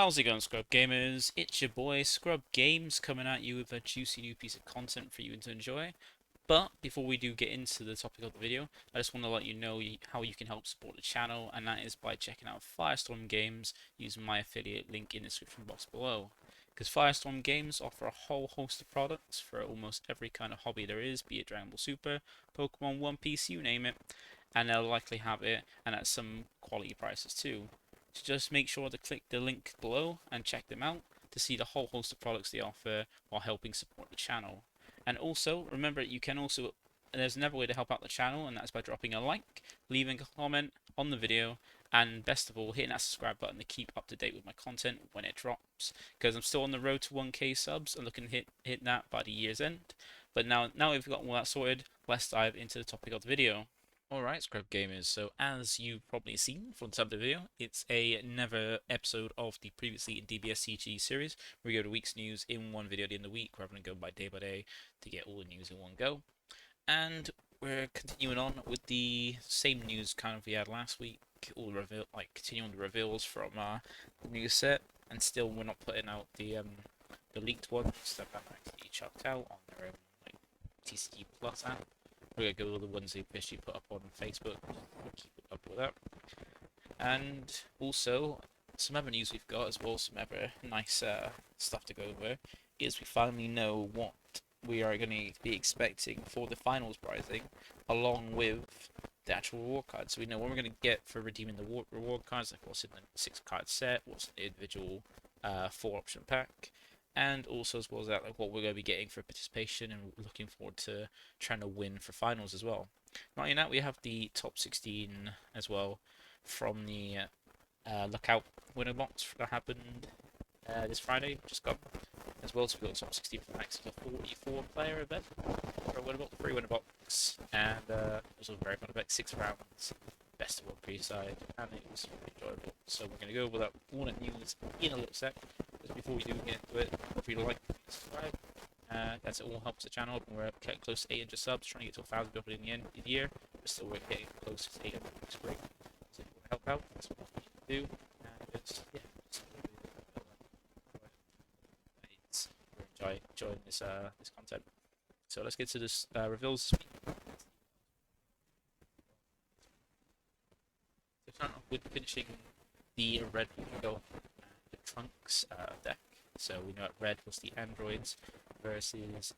How's it going, Scrub Gamers? It's your boy Scrub Games coming at you with a juicy new piece of content for you to enjoy. But before we do get into the topic of the video, I just want to let you know how you can help support the channel, and that is by checking out Firestorm Games using my affiliate link in the description box below. Because Firestorm Games offer a whole host of products for almost every kind of hobby there is, be it Dragon Ball Super, Pokemon, One Piece, you name it, and they'll likely have it, and at some quality prices too. So just make sure to click the link below and check them out to see the whole host of products they offer while helping support the channel. And also, remember, there's another way to help out the channel, and that's by dropping a like, leaving a comment on the video, and best of all, hitting that subscribe button to keep up to date with my content when it drops. Because I'm still on the road to 1k subs, I'm looking to hit that by the year's end. But now we've got all that sorted, let's dive into the topic of the video. Alright, Scrub Gamers, so as you've probably seen from the top of the video, it's another episode of the previously DBSCG series, where we go to week's news in one video at the end of the week, rather than go by day to get all the news in one go. And we're continuing on with the same news kind of we had last week, all the continuing the reveals from the news set, and still we're not putting out the leaked ones that have actually chucked out on their own TCG Plus app. We're going to go with the ones they officially put up on Facebook. We'll keep up with that. And also, some other news we've got as well, some other nice stuff to go over, is we finally know what we are going to be expecting for the finals prizing, along with the actual reward cards. So we know what we're going to get for redeeming the reward cards, like what's in the 6-card set, what's in the individual 4-option pack. And also, as well as that, like what we're going to be getting for participation, and looking forward to trying to win for finals as well. Not only that, we have the top 16 as well from the Lookout winner box that happened this Friday, just gone. As well, so we've got top 16 for max of a 44-player event for a winner box, 3 winner box, and also very fun event, 6 rounds, best of one pre-side, and it was really enjoyable. So we're going to go over that all that news in a little sec. Just before we do get into it, if you like, subscribe. That's it all helps the channel, and we're getting close to 800 subs, trying to get to 1,000 before the end of the year. But still, we're getting close to 800, which is great. So if you want to help out, that's what you can do. And just, yeah, enjoying this this content. So let's get to this reveals. So starting off with finishing the red Future the Trunks deck. So we know that red was the androids versus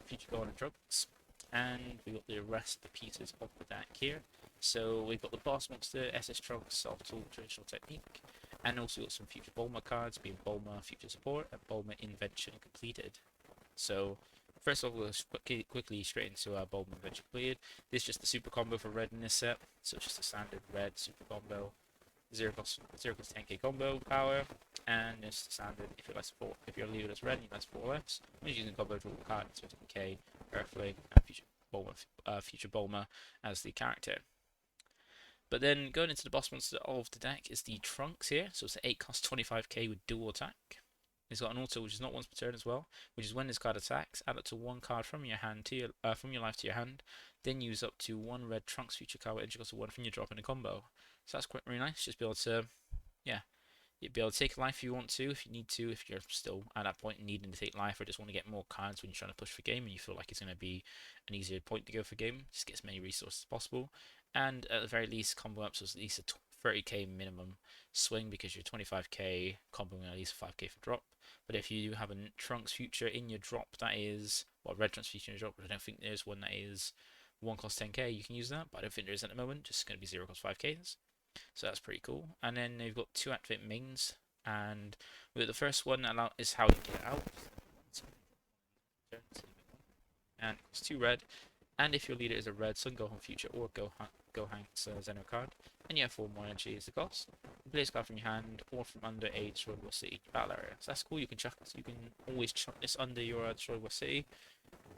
Future Gohan and Trunks, and we got the rest of the pieces of the deck here. So we've got the Boss Monster, SS Trunks, Soft Tool, Traditional Technique, and also got some Future Bulma cards, being Bulma Future Support and Bulma Invention Completed. So first of all, we'll quickly straight into Bulma Invention Completed. This is just the super combo for red in this set, so it's just a standard red super combo, 0 cost 10k combo power, and it's the standard. If you're leaving as red, you have 4 lefts. I'm just using combo to all cards, 15k, Earthling, and Future Bulma as the character. But then going into the boss monster of the deck is the Trunks here. So it's an 8 cost 25k with dual attack. It's got an auto which is not once per turn as well, which is when this card attacks, add up to 1 card from your hand to your from your life to your hand, then use up to 1 red Trunks future card with entry cost of 1 from your drop in a combo. So that's quite really nice. Just be able to, yeah, you'd be able to take life if you want to, if you need to, if you're still at that point needing to take life, or just want to get more cards when you're trying to push for game and you feel like it's going to be an easier point to go for game. Just get as many resources as possible. And at the very least, combo ups was at least a 30k minimum swing, because your 25k combo at least 5k for drop. But if you do have a Trunks future in your drop, that is, well, red Trunks future in your drop, but I don't think there's one that is 1 cost 10k, you can use that, but I don't think there is at the moment, just going to be 0 cost 5k's. So that's pretty cool. And then you've got 2 activate mains, and with the first one is how you get it out. And it costs 2 red. And if your leader is a red Sun Gohan Future or Gohan's Zeno card, and you have 4 more energy is the cost. You play this card from your hand or from under a destroyable city battle area. So that's cool. You can always chuck this under your destroyable city,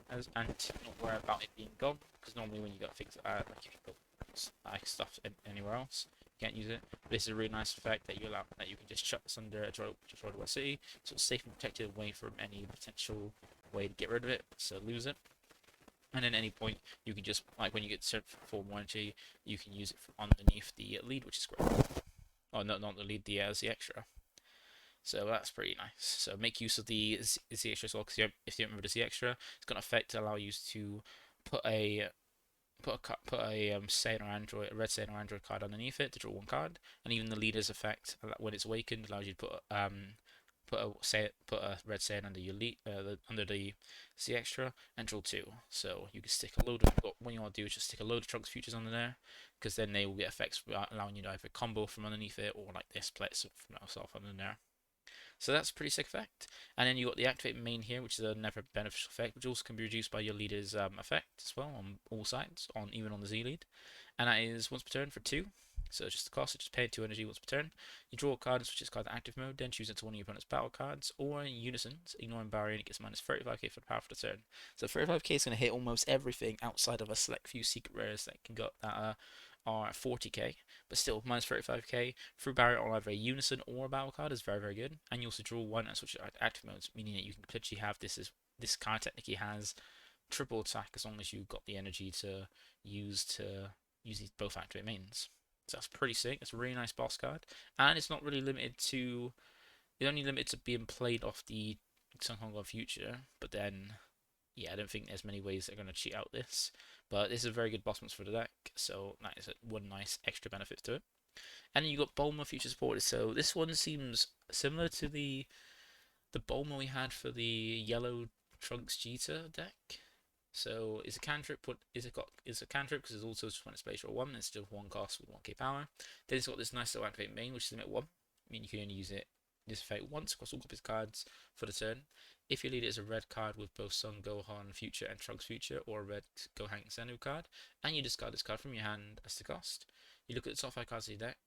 and not worry about it being gone. Because normally when you got things like if you put stuff anywhere else, you can't use it. But this is a really nice effect that you can just chuck this under a destroyable city, so it's safe and protected away from any potential way to get rid of it. So lose it. And at any point, you can just, like when you get certain 4 more energy, you can use it from underneath the lead, which is great. Oh, no, not the lead, the extra. So that's pretty nice. So make use of the Z extra as well, because if you don't remember the Z extra, it's got an effect to allow you to put a put a Saiyan or Android, a red Saiyan or Android card underneath it to draw one card, and even the leader's effect when it's awakened allows you to put a red Saiyan under your under the Z extra and draw two. So you can stick a load of what you want to do is just stick a load of Trunks futures under there, because then they will get effects allowing you to either combo from underneath it or like this play from yourself under there. So that's a pretty sick effect. And then you got the activate main here, which is a never beneficial effect, which also can be reduced by your leader's effect as well on all sides, even on the Z lead. And that is once per turn for 2. So just the cost, just pay 2 energy once per turn. You draw a card and switch its card to active mode, then choose it to one of your opponent's battle cards, or in unison, ignoring barrier, and it gets minus 35k for the power for the turn. So 35k is going to hit almost everything outside of a select few secret rares that can go that are 40k, but still minus 35k through barrier on either a unison or a battle card is very, very good. And you also draw one and switch it to active modes, meaning that you can potentially have this card technically has triple attack as long as you've got the energy to use these both activate mains. So that's pretty sick. It's a really nice boss card, and it's not really limited to. It's only limited to being played off the Sun Kong God Future, but then yeah, I don't think there's many ways they're going to cheat out this. But this is a very good boss monster for the deck, so that is one nice extra benefit to it. And then you got Bulma Future Supporters, so this one seems similar to the Bulma we had for the yellow Trunks Cheetah deck. So it's a cantrip. It's a cantrip because it's also just one space or one. It's still one cost with 1k power. Then it's got this nice little activate main, which is limit one. I mean, you can only use this effect once across all copies cards for the turn. If your leader is a red card with both Son Gohan Future and Trunks Future, or a red Gohan Xenu card, and you discard this card from your hand as the cost, you look at the top 5 cards of your deck,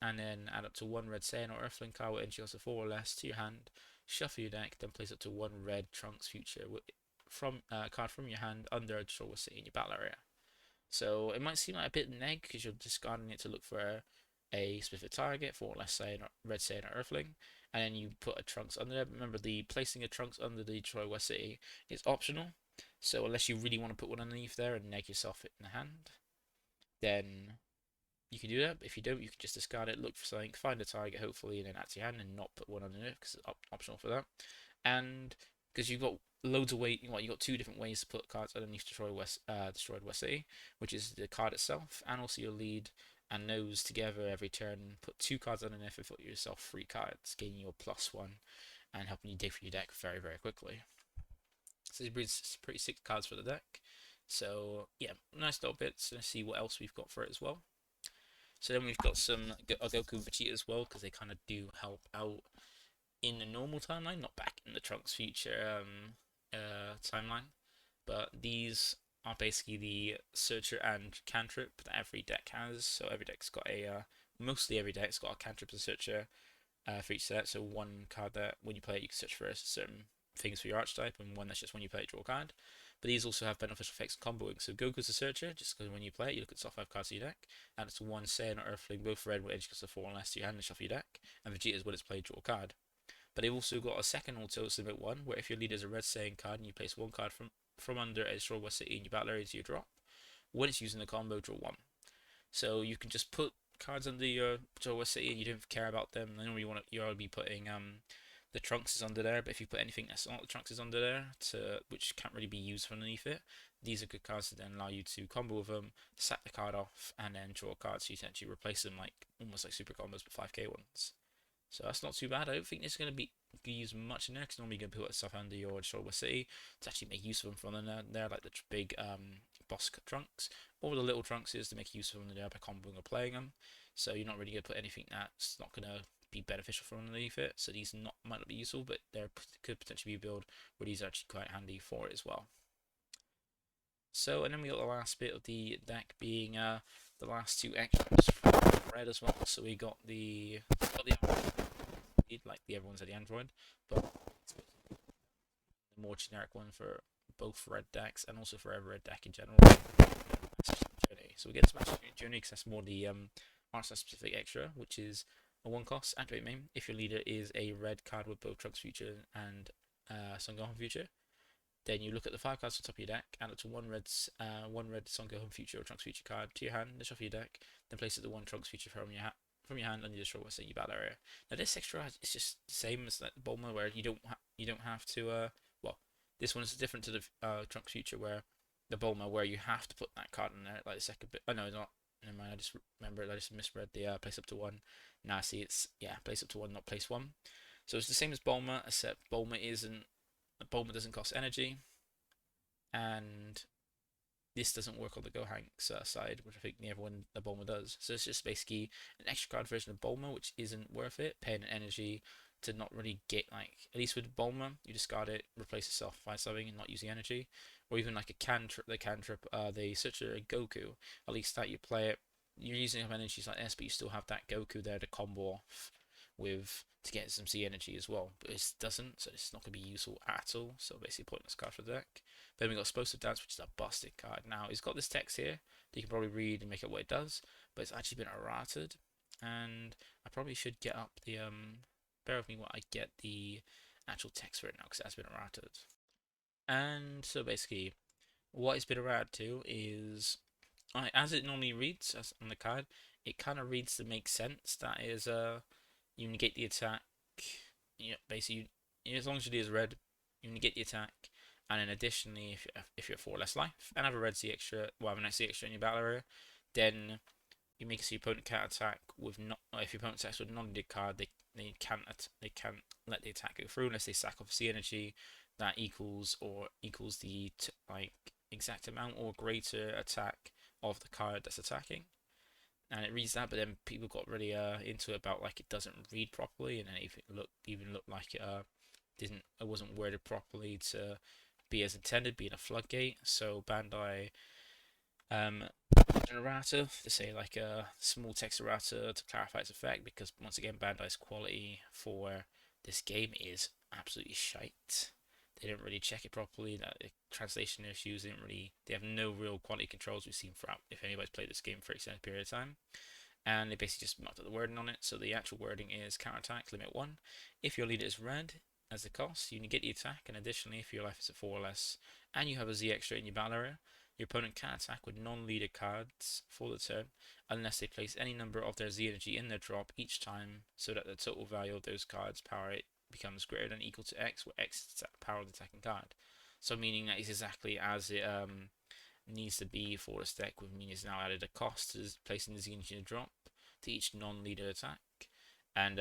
and then add up to one red Saiyan or Earthling card with entry of 4 or less to your hand, shuffle your deck, then place up to one red Trunks Future from card from your hand under a draw city in your battle area. So it might seem like a bit neg because you're discarding it to look for a specific target for, let's say, red Saiyan or Earthling, and then you put a Trunks under there. But remember, the placing a Trunks under the Detroit West City is optional. So unless you really want to put one underneath there and neg yourself in the hand, then you can do that. But if you don't, you can just discard it, look for something, find a target, hopefully, and then add to your hand and not put one underneath because it's optional for that. And because you've got loads of ways, you got 2 different ways to put cards underneath Destroyed West City, which is the card itself and also your lead, and those together every turn put 2 cards underneath and put yourself 3 cards, gaining you a +1 and helping you dig through your deck very, very quickly. So these brings pretty sick cards for the deck. So yeah, nice little bits. Let's see what else we've got for it as well. So then we've got some Goku and Vegeta as well, because they kind of do help out in the normal timeline, not back in the Trunks Future timeline. But these are basically the Searcher and Cantrip that every deck has. So every deck's got mostly every deck's got a Cantrip and Searcher for each set. So one card that when you play it, you can search for certain things for your archetype, and one that's just when you play it, draw a card. But these also have beneficial effects and comboing. So Goku's a Searcher, just because when you play it, you look at the top 5 cards of your deck, and it's one Saiyan or Earthling, both red with edge because of 4 and less to your hand and shuffle your deck. And Vegeta's when it's played, draw a card. But they've also got a second auto submit one, where if your leader is a red Saiyan card and you place one card from under a Destroy West City in your battle area to your drop, when it's using the combo, draw 1. So you can just put cards under your Destroy West City and you don't care about them. I know you ought to be putting the Trunks is under there, but if you put anything that's not the Trunks is under there, which can't really be used from underneath it, these are good cards to then allow you to combo with them, sack the card off, and then draw a card so you essentially replace them like almost like super combos but 5k ones. So that's not too bad. I don't think it's going to be used much in there because normally you're going to put stuff under your Shoulder City to actually make use of them from there, like the big boss trunks, or the little trunks is to make use of them there by comboing or playing them. So you're not really going to put anything that's not going to be beneficial from underneath it. So these might not be useful, but there could potentially be a build where these are actually quite handy for it as well. So, and then we got the last bit of the deck being the last 2 extras from red as well. So we got the like the everyone's at the Android, but the more generic one for both red decks and also for every red deck in general. So we get Smash Journey because that's more the Arsenal specific extra, which is a 1 cost activate main. If your leader is a red card with both Trunks Future and Son Gohan Future, then you look at the 5 cards on top of your deck, add up to one red Son Gohan Future or Trunks Future card to your hand, then shuffle your deck, then place it to one Trunks Future from your hand and you destroy what's in your battle area. Now this extra is just the same as that Bulma, where you don't have to well, this one is different to the Trunks Future, where the Bulma where you have to put that card in there like the second bit. Oh no, not. Never mind. I just remembered. I just misread the place up to one. Now see, it's place up to one, not place one. So it's the same as Bulma, except Bulma doesn't cost energy, and this doesn't work on the Gohank's side, which I think the other one, the Bulma, does. So it's just basically an extra card version of Bulma, which isn't worth it, paying energy to not really get, like, at least with Bulma, you discard it, replace itself by something and not use the energy. Or even like the cantrip, the such a Goku, at least that you play it, you're using up energies like this, but you still have that Goku there to combo off with to get some Z energy as well. But it doesn't, so it's not going to be useful at all. So basically pointless card for the deck. Then we got Explosive Dance, which is a busted card. Now, it's got this text here that you can probably read and make out what it does, but it's actually been errated. And I probably should get up the, bear with me while I get the actual text for it now, because it has been errated. And so basically, what it's been errated to is, as it normally reads as on the card, it kind of reads to make sense. That is, you negate the attack. Basically, as long as you do is red, you negate the attack. And then additionally, if you're at 4 less life and have a red Z extra, well, have an Z extra in your battle area, then you make so your opponent can't attack with not. If your opponent attacks with a non-needed card, they can't let the attack go through unless they sack off Z energy that equals the like exact amount or greater attack of the card that's attacking. And it reads that, but then people got really into it about like it doesn't read properly, and then it even looked like it wasn't worded properly to be as intended, being a floodgate. So Bandai an errata to say like a small text errata to clarify its effect, because once again Bandai's quality for this game is absolutely shite. They didn't really check it properly. The translation issues didn't really. They have no real quality controls we've seen throughout. If anybody's played this game for an extended period of time, and they basically just marked up the wording on it. So the actual wording is counterattack limit 1. If your leader is red as the cost, you negate the attack, and additionally, if your life is at 4 or less, and you have a Z extra in your battle area, your opponent can attack with non-leader cards for the turn, unless they place any number of their Z energy in their drop each time, so that the total value of those cards' power becomes greater than or equal to X, where X is the power of the attacking card. So meaning that it's exactly as it needs to be for this deck, with meaning it's now added a cost to placing the Z energy in the drop to each non-leader attack. And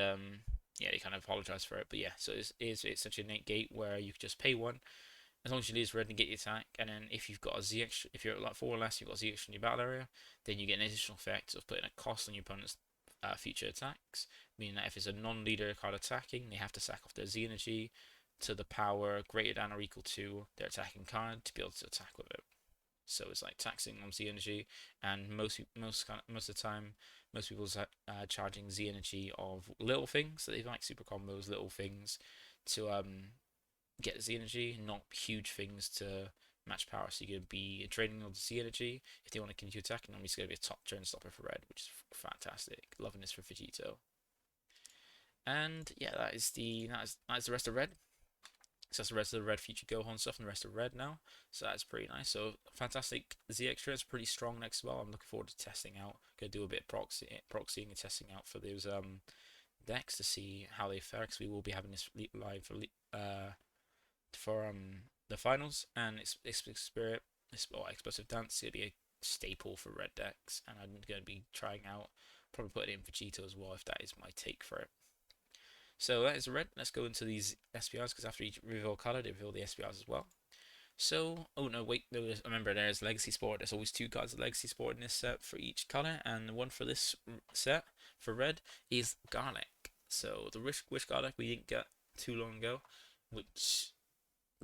yeah, they kind of apologize for it, but yeah, so it's such a negate where you can just pay 1 as long as you lose red and get the attack, and then if you've got a Z extra, if you're at like 4 or less, you've got a Z extra in your battle area, then you get an additional effect of putting a cost on your opponent's future attacks, meaning that if it's a non-leader card attacking, they have to sack off their Z energy to the power greater than or equal to their attacking card to be able to attack with it. So it's like taxing on Z energy, and most of the time, most people's charging Z energy of little things that they like super combos, little things to get Z energy, not huge things to match power. So you're going to be draining all the Z energy if they want to continue attacking. Normally it's going to be a top turn stopper for red, which is fantastic. Loving this for Vegito. And yeah, that is the rest of red. So that's the rest of the red future Gohan stuff and the rest of red now. So that's pretty nice. So fantastic Z extra. It's pretty strong next as well. I'm looking forward to testing out. Gonna do a bit of proxying and testing out for those decks to see how they fare, because we will be having this live for the finals, and Explosive Dance is going to be a staple for red decks, and I'm going to be trying out, probably putting it in Vegito as well if that is my take for it. So that is red. Let's go into these SPRs, because after each reveal colour, they reveal the SPRs as well. So, oh no, wait, remember there's Legacy Sport. There's always 2 cards of Legacy Sport in this set for each colour, and the one for this set for red is Garlic. So the Wish Garlic we didn't get too long ago, which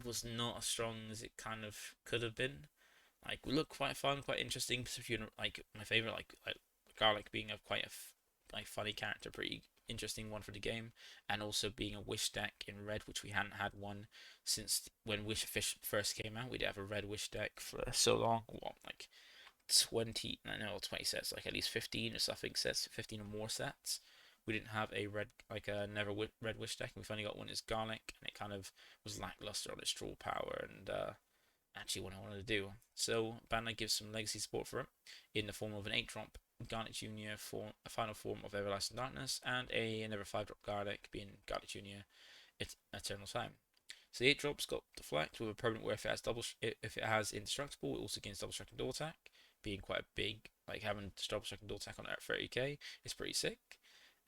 was not as strong as it kind of could have been. Like, we look quite fun, quite interesting. If you like, my favorite, like Garlic being quite a funny character, pretty interesting one for the game, and also being a Wish deck in red, which we hadn't had one since when Wish first came out. We did have a red Wish deck for so long. What, like 20 sets, like at least 15 or something sets, 15 or more sets. We didn't have a red, like a red Wish deck, and we finally got one as Garlic, and it kind of was lackluster on its draw power and actually what I wanted to do. So Bandai gives some legacy support for it in the form of an 8-drop Garnet Junior form, a final form of Everlasting Darkness, and another 5-drop Garlic, being Garlic Junior, it's Eternal Time. So the 8 drops got Deflect with a permanent where if it has Indestructible, it also gains double strike and dual attack, being quite a big, like having double strike and dual attack on at 30k is pretty sick.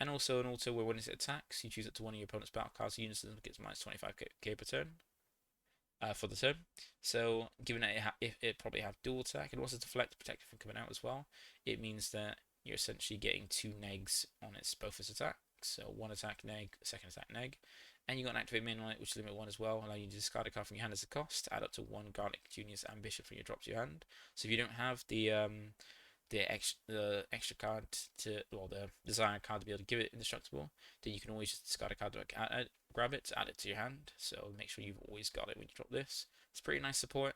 And also an auto where when it attacks, you choose it to one of your opponent's battle cards units and gets minus 25k per turn. For the turn. So given that it probably have dual attack and also deflect, protect from coming out as well, it means that you're essentially getting 2 negs on both its attacks. So 1 attack neg, second attack neg, and you got an activate main on it, which is limit 1 as well, allowing you to discard a card from your hand as a cost, add up to 1 Garlic Junior's Ambition from your drop to your hand. So if you don't have the extra card to, well, the desired card to be able to give it indestructible, then you can always just discard a card to grab it, add it to your hand. So make sure you've always got it when you drop this. It's pretty nice support.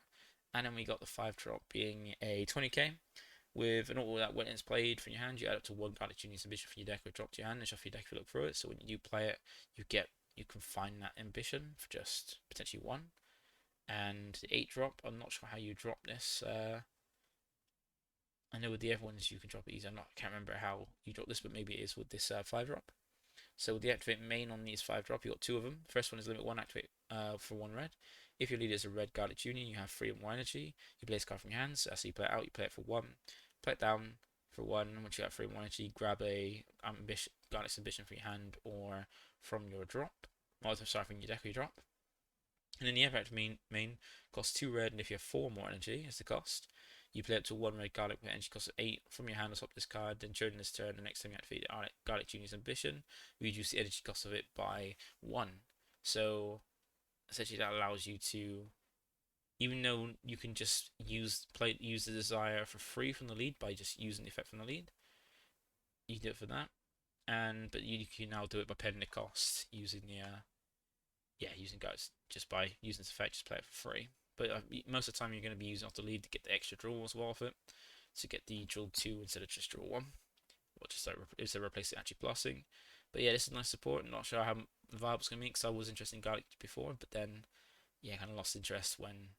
And then we got the 5-drop being a 20k with an auto that when it's played from your hand, you add up to 1 Garlic Junior's Ambition from your deck or drop to your hand and shuffle your deck if you look through it. So when you play it, you can find that ambition for just potentially 1. And the 8-drop, I'm not sure how you drop this. I know with the other ones you can drop it easy. I can't remember how you drop this, but maybe it is with this 5-drop. So with the activate main on these 5-drop, you got 2 of them. First one is limit 1 activate for 1 red. If your leader is a red Garlic Junior, you have 3 and 1 energy. You play this card from your hands. So you play it out, you play it for 1. Play it down for 1. And once you have 3 and 1 energy, grab a Garlic's Ambition from your hand or from your drop. Oh, sorry, from your deck or your drop. And then the other activate main costs 2 red, and if you have 4 more energy as the cost, you play up to 1 red Garlic with energy cost of 8 from your hand on top of this card. Then during this turn, the next time you activate Garlic Junior's Ambition, you reduce the energy cost of it by 1. So essentially that allows you to, even though you can just use the desire for free from the lead by just using the effect from the lead, you can do it for that. But you can now do it by paying the cost using the using guys just by using this effect, just play it for free. But most of the time you're going to be using off the lead to get the extra draw as well off it, to get the draw 2 instead of just draw 1, or just instead of replace it actually plussing. But yeah, this is nice support. I'm not sure how viable it's going to be because I was interested in Garlic before, but then yeah, kind of lost interest when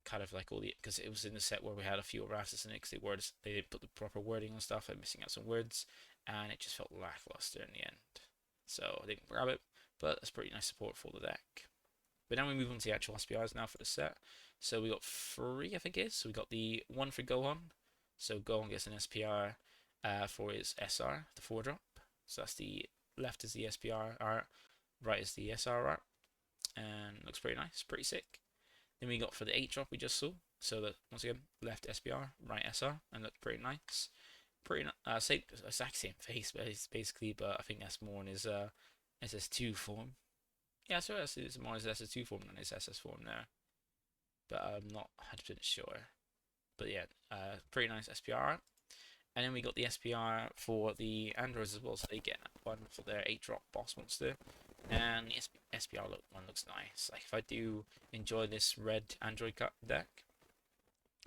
kind of like because it was in the set where we had a few erratas in it because they didn't put the proper wording on stuff, like missing out some words, and it just felt lackluster in the end. So I didn't grab it, but that's pretty nice support for the deck. But now we move on to the actual SPRs now for the set. So we got 3, I think it is. So we got the 1 for Gohan. So Gohan gets an SPR for his SR, the 4-drop. So that's the left is the SPR art, right is the SR art, and looks pretty nice, pretty sick. Then we got for the 8-drop we just saw. So that once again, left SPR, right SR, and looks pretty nice. Same exact same face basically, but I think that's more in his SS2 form. Yeah, so it's more his SS2 form than his SS form there. But I'm not 100% sure. But yeah, pretty nice SPR. And then we got the SPR for the androids as well, so they get one for their 8-drop boss monster. And the SPR one looks nice. Like if I do enjoy this red android deck,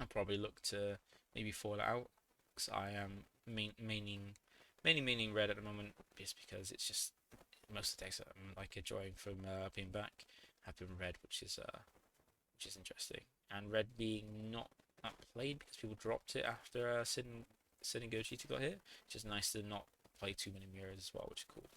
I'll probably look to maybe fall out, because I am mainly red at the moment, just because it's just most of the decks that I'm like enjoying from being back have been red, which is interesting. And red being not played because people dropped it after Sid and Gogeta got hit. It's just nice to not play too many mirrors as well, which is cool.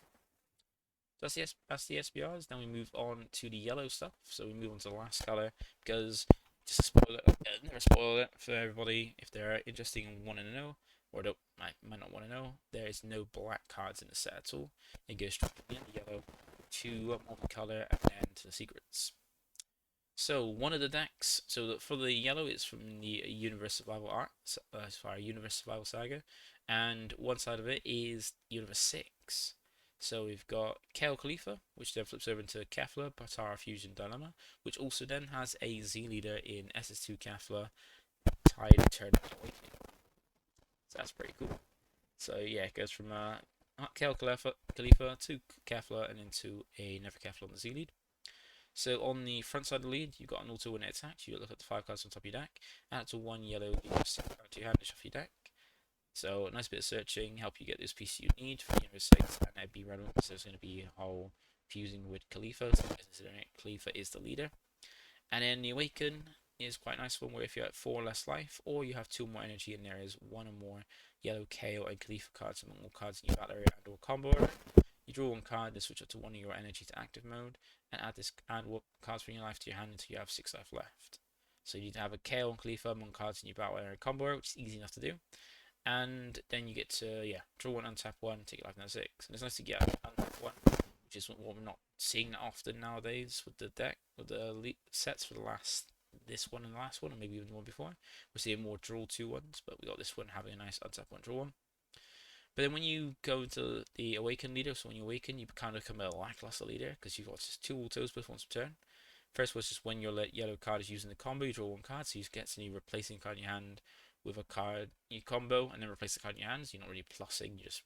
That's the SBRs. Then we move on to the yellow stuff. So we move on to the last color, because just to spoil it, never spoil it for everybody if they're interested and want to know, or might not want to know. There is no black cards in the set at all. It goes straight from the yellow to multicolor and then to the secrets. So one of the decks, for the yellow, it's from the Universe Survival Universe Survival Saga, and one side of it is Universe 6. So we've got Kale Khalifa, which then flips over into Kefla, Patara Fusion Dilemma, which also then has a Z leader in SS2 Kefla, Tide Eternal Awakening. So that's pretty cool. So yeah, it goes from Kale Khalifa to Kefla and into another Kefla on the Z lead. So on the front side of the lead, you've got an auto when it attacks. You look at the 5 cards on top of your deck, add to 1 yellow, you just to your hand and shuffle your deck. So a nice bit of searching, help you get those pieces you need for Universe 6, and it'd be relevant because there's going to be a whole fusing with Khalifa. So considering Khalifa is the leader. And then the Awaken, is quite a nice one where if you're at 4 or less life, or you have 2 more energy and there is 1 or more yellow KO and Khalifa cards among all cards in your battle area and or combo order, you draw 1 card, then switch up to 1 of your energy to active mode, and add what cards from your life to your hand until you have 6 life left. So you need to have a KO and Khalifa among cards in your battle area combo order, which is easy enough to do. And then you get to, draw 1, untap 1, take your life down 6. And it's nice to get untap 1, which is what we're not seeing that often nowadays with the deck, with the sets for this one and the last one, and maybe even the one before. We're seeing more draw 2 ones, but we got this one having a nice untap 1, draw 1. But then when you go into the Awaken leader, so when you awaken, you kind of become a lackluster leader because you've got just 2 autos plus once per turn. First was just when your yellow card is using the combo, you draw 1 card, so you get any replacing card in your hand with a card you combo, and then replace the card in your hands. You're not really plussing, you're just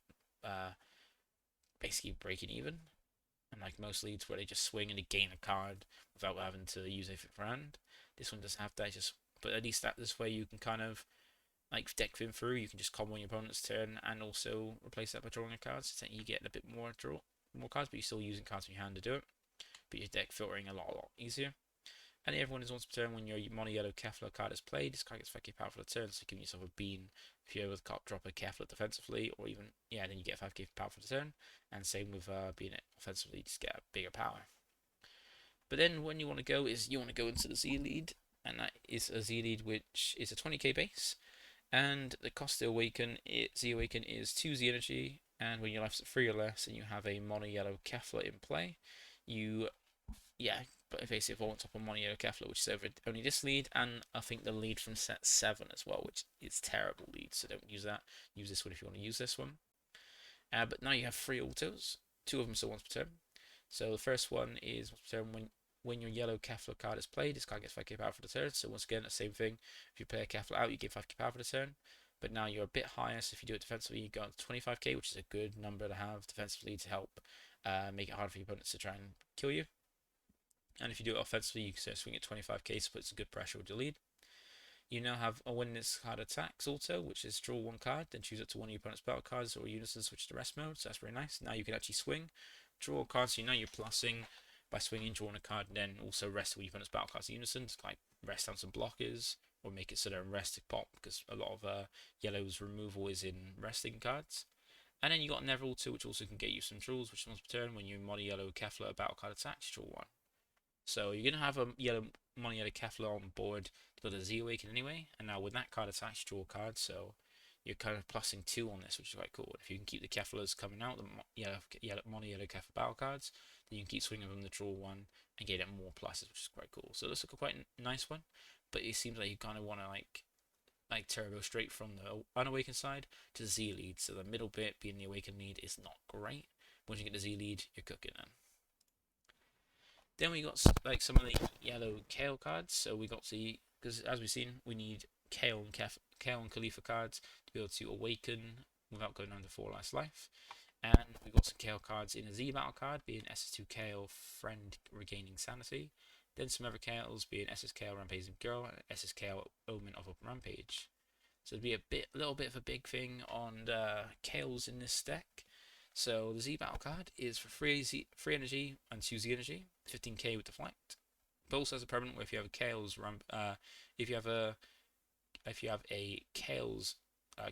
basically breaking even. And like most leads where they just swing and they gain a card without having to use anything for hand, this one doesn't have that. But at least this way you can kind of like deck them through. You can just combo on your opponent's turn and also replace that by drawing a card, so that you get a bit more cards, but you're still using cards in your hand to do it. But your deck filtering a lot easier. And everyone is once per turn when your mono yellow Kefla card is played, this card gets 5k power for the turn, so giving yourself a bean if you're able to drop a Kefla defensively, or even, then you get 5k power for the turn. And same with being it offensively, just get a bigger power. But then when you want to go into the Z lead, and that is a Z lead which is a 20k base, and the cost to awaken Z-Awaken is 2 Z energy, and when your life's at 3 or less and you have a mono yellow Kefla in play, but basically on top of mono yellow Kefla, which is over only this lead, and I think the lead from set 7 as well, which is terrible lead, so don't use that. Use this one if you want to use this one. But now you have 3 autos, 2 of them still once per turn. So the first one is once per turn when your yellow Kefla card is played, this card gets 5k power for the turn. So once again, the same thing. If you play a Kefla out, you get 5k power for the turn. But now you're a bit higher, so if you do it defensively, you go up to 25k, which is a good number to have defensively to help make it hard for your opponents to try and kill you. And if you do it offensively, you can swing at 25k, so puts a good pressure with your lead. You now have a when this card attacks auto, which is draw 1 card, then choose it to one of your opponent's battle cards, or unison switch to rest mode, so that's very nice. Now you can actually swing, draw a card, so you know you're plussing by swinging, drawing a card, and then also rest with your opponent's battle cards unison, to like rest down some blockers, or make it so they're in rest to pop, because a lot of yellow's removal is in resting cards. And then you got another auto, which also can get you some draws, which once per turn, when you mono yellow Kefla battle card attacks, draw 1. So you're going to have a mono yellow Kefla on board to build a Z-Awaken anyway, and now with that card attached, draw a card, so you're kind of plussing 2 on this, which is quite cool. If you can keep the Keflas coming out, the mono yellow Kefla battle cards, then you can keep swinging them to draw 1 and get more pluses, which is quite cool. So this looks quite a nice one, but it seems like you kind of want to like turbo straight from the unawakened side to the Z lead, so the middle bit being the awakened lead is not great. Once you get the Z lead, you're cooking then. Then we got like some of the yellow Kale cards. So we got because as we've seen, we need Kale and Khalifa cards to be able to awaken without going under 4 life. And we got some Kale cards in a Z battle card, being SS2 Kale Friend Regaining Sanity. Then some other Kales being SS Kale Rampaging Girl and SS Kale Omen of Open Rampage. So it'd be a little bit of a big thing on Kales in this deck. So the Z battle card is for 3 energy and 2 Z energy, 15k with deflect. But also has a permanent where if you have a Kale's if you have a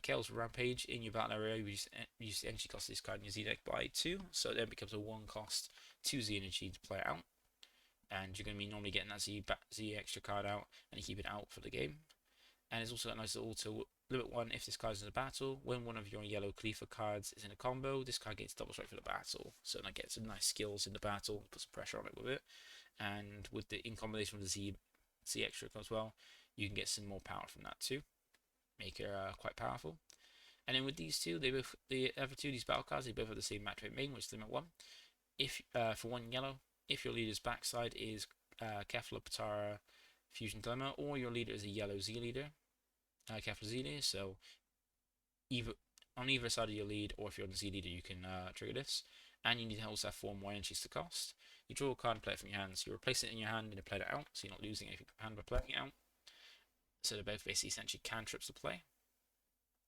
Kale's Rampage in your battle area, you use the energy cost of this card in your Z deck by 2, so it then becomes a 1 cost 2 Z energy to play it out. And you're going to be normally getting that Z extra card out, and you keep it out for the game. And it's also a nice little auto limit 1 if this card is in a battle. When one of your yellow Khalifa cards is in a combo, this card gets double strike for the battle. So that gets some nice skills in the battle, put some pressure on it with it. And with in combination with the Z extra as well, you can get some more power from that too. Make it quite powerful. And then with these two, the other two, these battle cards, they both have the same match rate main, which is limit 1. If for 1 yellow, if your leader's backside is Kefla, Patara, Fusion Dilemma, or your leader is a yellow Z leader, Kefla Z leader, so on either side of your lead, or if you're on the Z leader, you can trigger this. And you need to also have 4 more energies to cost. You draw a card and play it from your hand, so you replace it in your hand and then play it out, so you're not losing anything from hand by playing it out. So they're both basically essentially cantrips to play.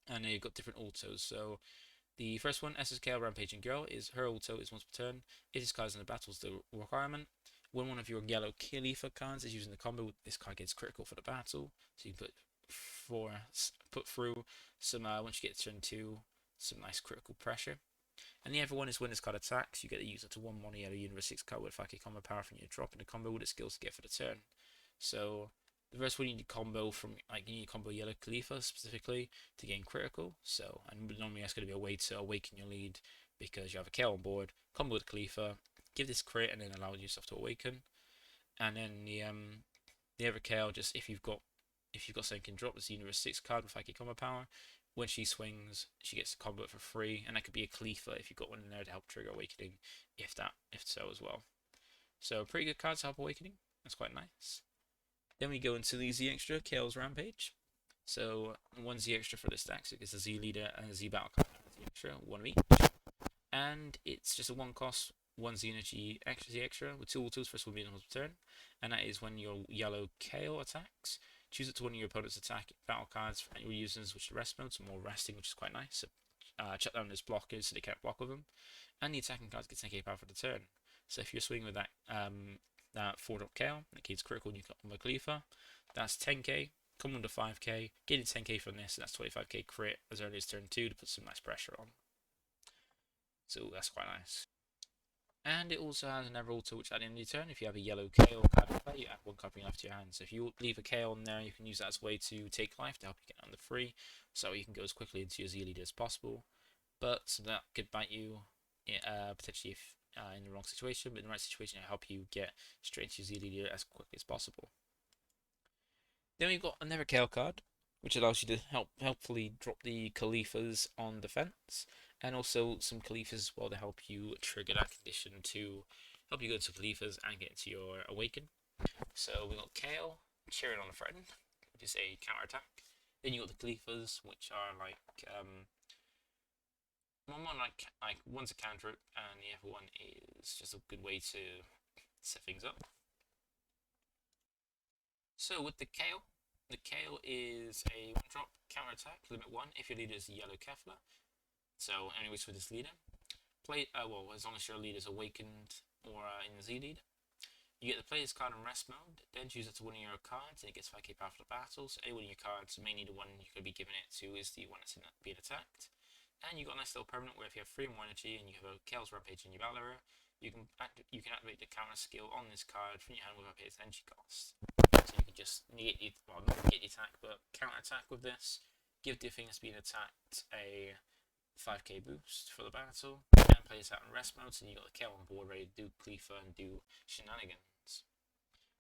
And you've got different autos, so the first one, SSKL Rampaging Girl, is her auto is once per turn. If this card is in the battle, is the requirement. When one of your yellow Khalifa cards is using the combo, this card gets critical for the battle. So you put through some once you get to turn 2, some nice critical pressure. And the other one is when this card attacks, you get to use up to one mono yellow Universe 6 card with 5k combo power from your drop in the combo with the skills to get for the turn. So the first one you need combo from, like, you need combo yellow Khalifa specifically to gain critical. So, and normally that's going to be a way to awaken your lead because you have a KO on board, combo with Khalifa, give this crit, and then allow yourself to awaken. And then the other KO, just if you've got something can drop this Universe 6 card with 5k combo power. When she swings, she gets to combo it for free, and that could be a Khalifa if you've got one in there to help trigger awakening, if so as well. So pretty good cards to help awakening. That's quite nice. Then we go into the Z extra, Kale's Rampage. So one Z extra for this deck, so it gets a Z leader and a Z battle card. Z extra, one of each. And it's just a one cost, one Z energy extra Z extra with 2 autos, first one being on the turn. And that is when your yellow Kale attacks. Choose it to one of your opponent's attack battle cards that you're using, which the rest mode, so more resting, which is quite nice. So shut down those blockers so they can't block with them. And the attacking cards get 10k power for the turn. So if you're swinging with that 4-drop KO, that gives critical and you got on Khalifa, that's 10k. Come under 5k, getting 10k from this, and that's 25k crit as early as turn 2 to put some nice pressure on. So that's quite nice. And it also has another auto which at the end of your turn, if you have a yellow KO card in play, you add 1 card from your left to your hand. So if you leave a KO on there, you can use that as a way to take life to help you get on the free, so you can go as quickly into your Z leader as possible. But that could bite you potentially if in the wrong situation, but in the right situation it'll help you get straight into your Z leader as quickly as possible. Then we've got another KO card, which allows you to helpfully drop the Khalifas on defense, and also some Khalifas as well to help you trigger that condition to help you go into Khalifas and get into your Awaken. So we got KO, cheering on a friend, which is a counter attack. Then you got the Khalifas, which are like one like one's a counter and the other one is just a good way to set things up. So with the KO is a 1-drop counter attack, limit 1 if your leader is a yellow Kefla. So anyways, with this leader, play well, as long as your leader is awakened or in the Z leader. You get to play this card in rest mode, then choose it to one of your cards, and it gets 5k power for the battle. So any one of your cards, mainly the one you could be giving it to, is the one that's being attacked. And you got a nice little permanent where if you have 3 more energy and you have a Kale's Rampage in your battle area, you can activate the counter skill on this card from your hand without paying its energy cost. So you can just negate not negate the attack, but counter attack with this. Give the thing that's being attacked a 5k boost for the battle, and play this out in rest mode, so you got the Kale on board ready to do Khalifa and do shenanigans.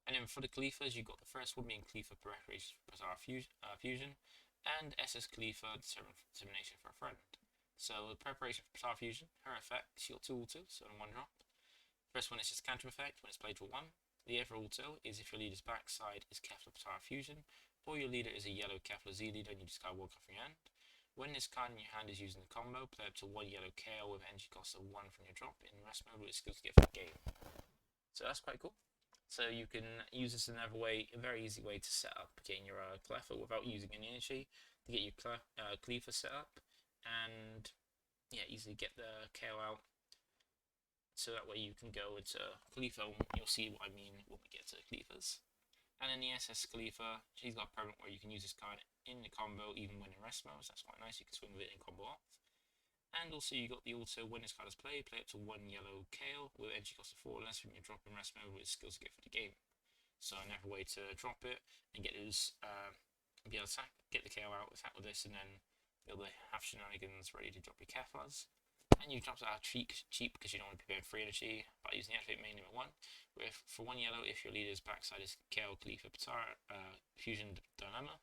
And then for the Khalifas, you got the first one being Khalifa Preparation for Bizarre Fusion, and SS Khalifa Determination for a Friend. So the Preparation for Bizarre Fusion, her effect, she got 2 autos, so in 1 drop. First one is just counter effect when it's played for 1. The other auto is if your leader's backside is Kefla Bizarre Fusion, or your leader is a yellow Kefla Z leader and you discard 1 card from your hand. When this card in your hand is using the combo, play up to 1 yellow KO with energy cost of 1 from your drop in rest mode with skills to get for the game. So that's quite cool. So you can use this another way, a very easy way to set up getting your Cleffa without using any energy to get your Khalifa set up, and yeah, easily get the KO out. So that way you can go into Khalifa, you'll see what I mean when we get to Khalifas. And then the SS Khalifa, she's got a permanent where you can use this card in the combo even when in rest mode, so that's quite nice, you can swing with it in combo off. And also you got the auto, when this card is played, play up to 1 yellow KO with energy cost of 4 less from your drop in rest mode with skills to get for the game. So another way to drop it and get those, be able to attack, get the KO out, attack with this, and then be able to have shenanigans ready to drop your Keflas. And you drop that cheap because you don't want to be paying free energy by using the activate main limit 1. Where for 1 yellow, if your leader's backside is KO Khalifa Fusion Dilemma,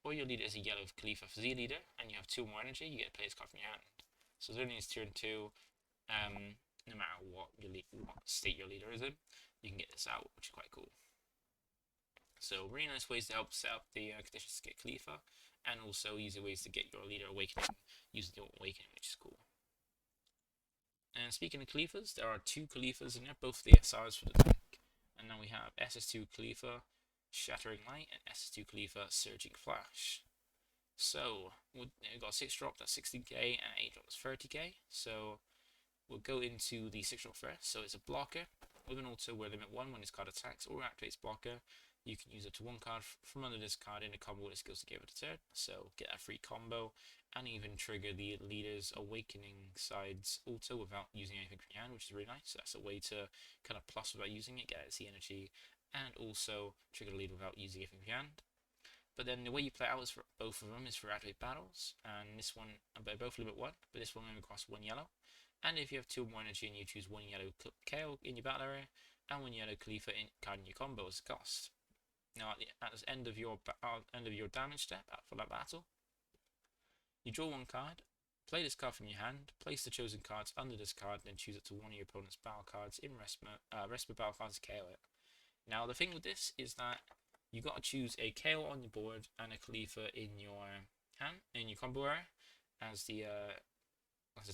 or your leader is a yellow Khalifa Z leader and you have 2 more energy, you get to play this card from your hand. So as early as turn 2, no matter what state your leader is in, you can get this out, which is quite cool. So really nice ways to help set up the conditions to get Khalifa, and also easy ways to get your leader awakening using the awakening, which is cool. And speaking of Khalifas, there are 2 Khalifas in there, both the SRs for the deck. And then we have SS2 Khalifa, Shattering Light, and SS2 Khalifa, Surging Flash. So, we've got 6-drop, that's 16k, and 8-drop is 30k. So, we'll go into the 6-drop first. So, it's a blocker. With an auto where limit 1 when this card attacks or activates blocker, you can use up to 1 card from under this card in a combo with skills to give it a turn. So get a free combo and even trigger the leader's Awakening side's auto without using anything from your hand, which is really nice. That's a way to kind of plus without using it, get its energy, and also trigger the leader without using anything from your hand. But then the way you play out is for both of them is for activate battles, and this one, both limit 1, but this one only costs 1 yellow. And if you have 2 or more energy and you choose 1 yellow KO in your battle area and 1 yellow Khalifa card in your combo as a cost. Now at the end of your damage step for that battle, you draw 1 card, play this card from your hand, place the chosen cards under this card, then choose up to 1 of your opponent's battle cards in rest mode battle cards to KO it. Now the thing with this is that you got to choose a KO on your board and a Khalifa in your hand, in your combo area, as the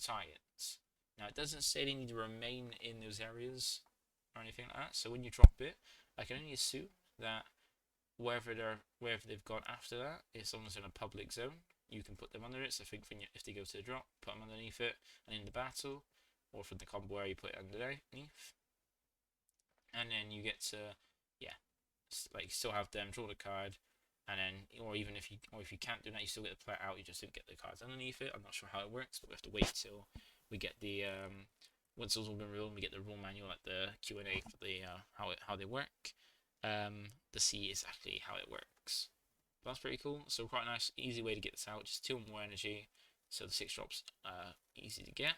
targets. Now it doesn't say they need to remain in those areas or anything like that. So when you drop it, I can only assume that wherever they've gone after that, if someone's in a public zone, you can put them under it. So I think if they go to the drop, put them underneath it, and in the battle, or from the combo area, you put it underneath, and then you get to still have them draw the card, and then or if you can't do that, you still get the player out. You just don't get the cards underneath it. I'm not sure how it works, but we have to wait till we get the once those all been revealed, we get the rule manual, like the Q&A for the how they work, to see exactly how it works. But that's pretty cool. So quite a nice, easy way to get this out. Just 2 more energy, so the 6 drops easy to get.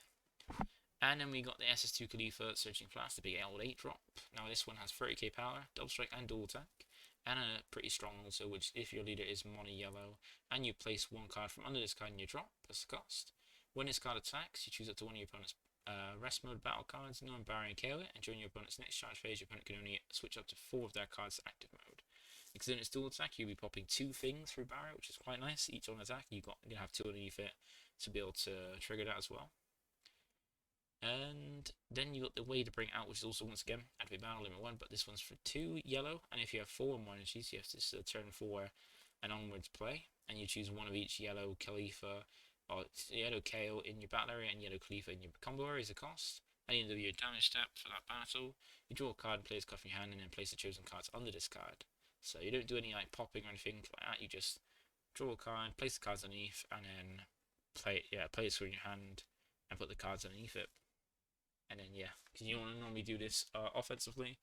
And then we got the SS2 Khalifa Searching Flash, the big old 8 drop. Now this one has 30k power, double strike and dual attack, and a pretty strong also, which if your leader is mono yellow and you place 1 card from under this card in your drop, that's the cost. When this card attacks, you choose up to 1 of your opponent's rest mode battle cards, non-barrier and KO it, and during your opponent's next charge phase, your opponent can only switch up to 4 of their cards to active mode. Because in its dual attack, you'll be popping 2 things through barrier, which is quite nice. Each on attack, you're gonna have 2 underneath it to be able to trigger that as well. And then you got the way to bring out, which is also once again activate battle limit 1, but this one's for 2 yellow, and if you have 4 or more energies, you have to turn 4 and onwards play, and you choose 1 of each yellow Khalifa or yellow KO in your battle area and yellow Khalifa in your combo area as a cost. At the end of your damage step for that battle, you draw a card and play this card from your hand, and then place the chosen cards under this card. So you don't do any like popping or anything like that. You just draw a card, place the cards underneath, and then play it through in your hand and put the cards underneath it. And then because you want to normally do this offensively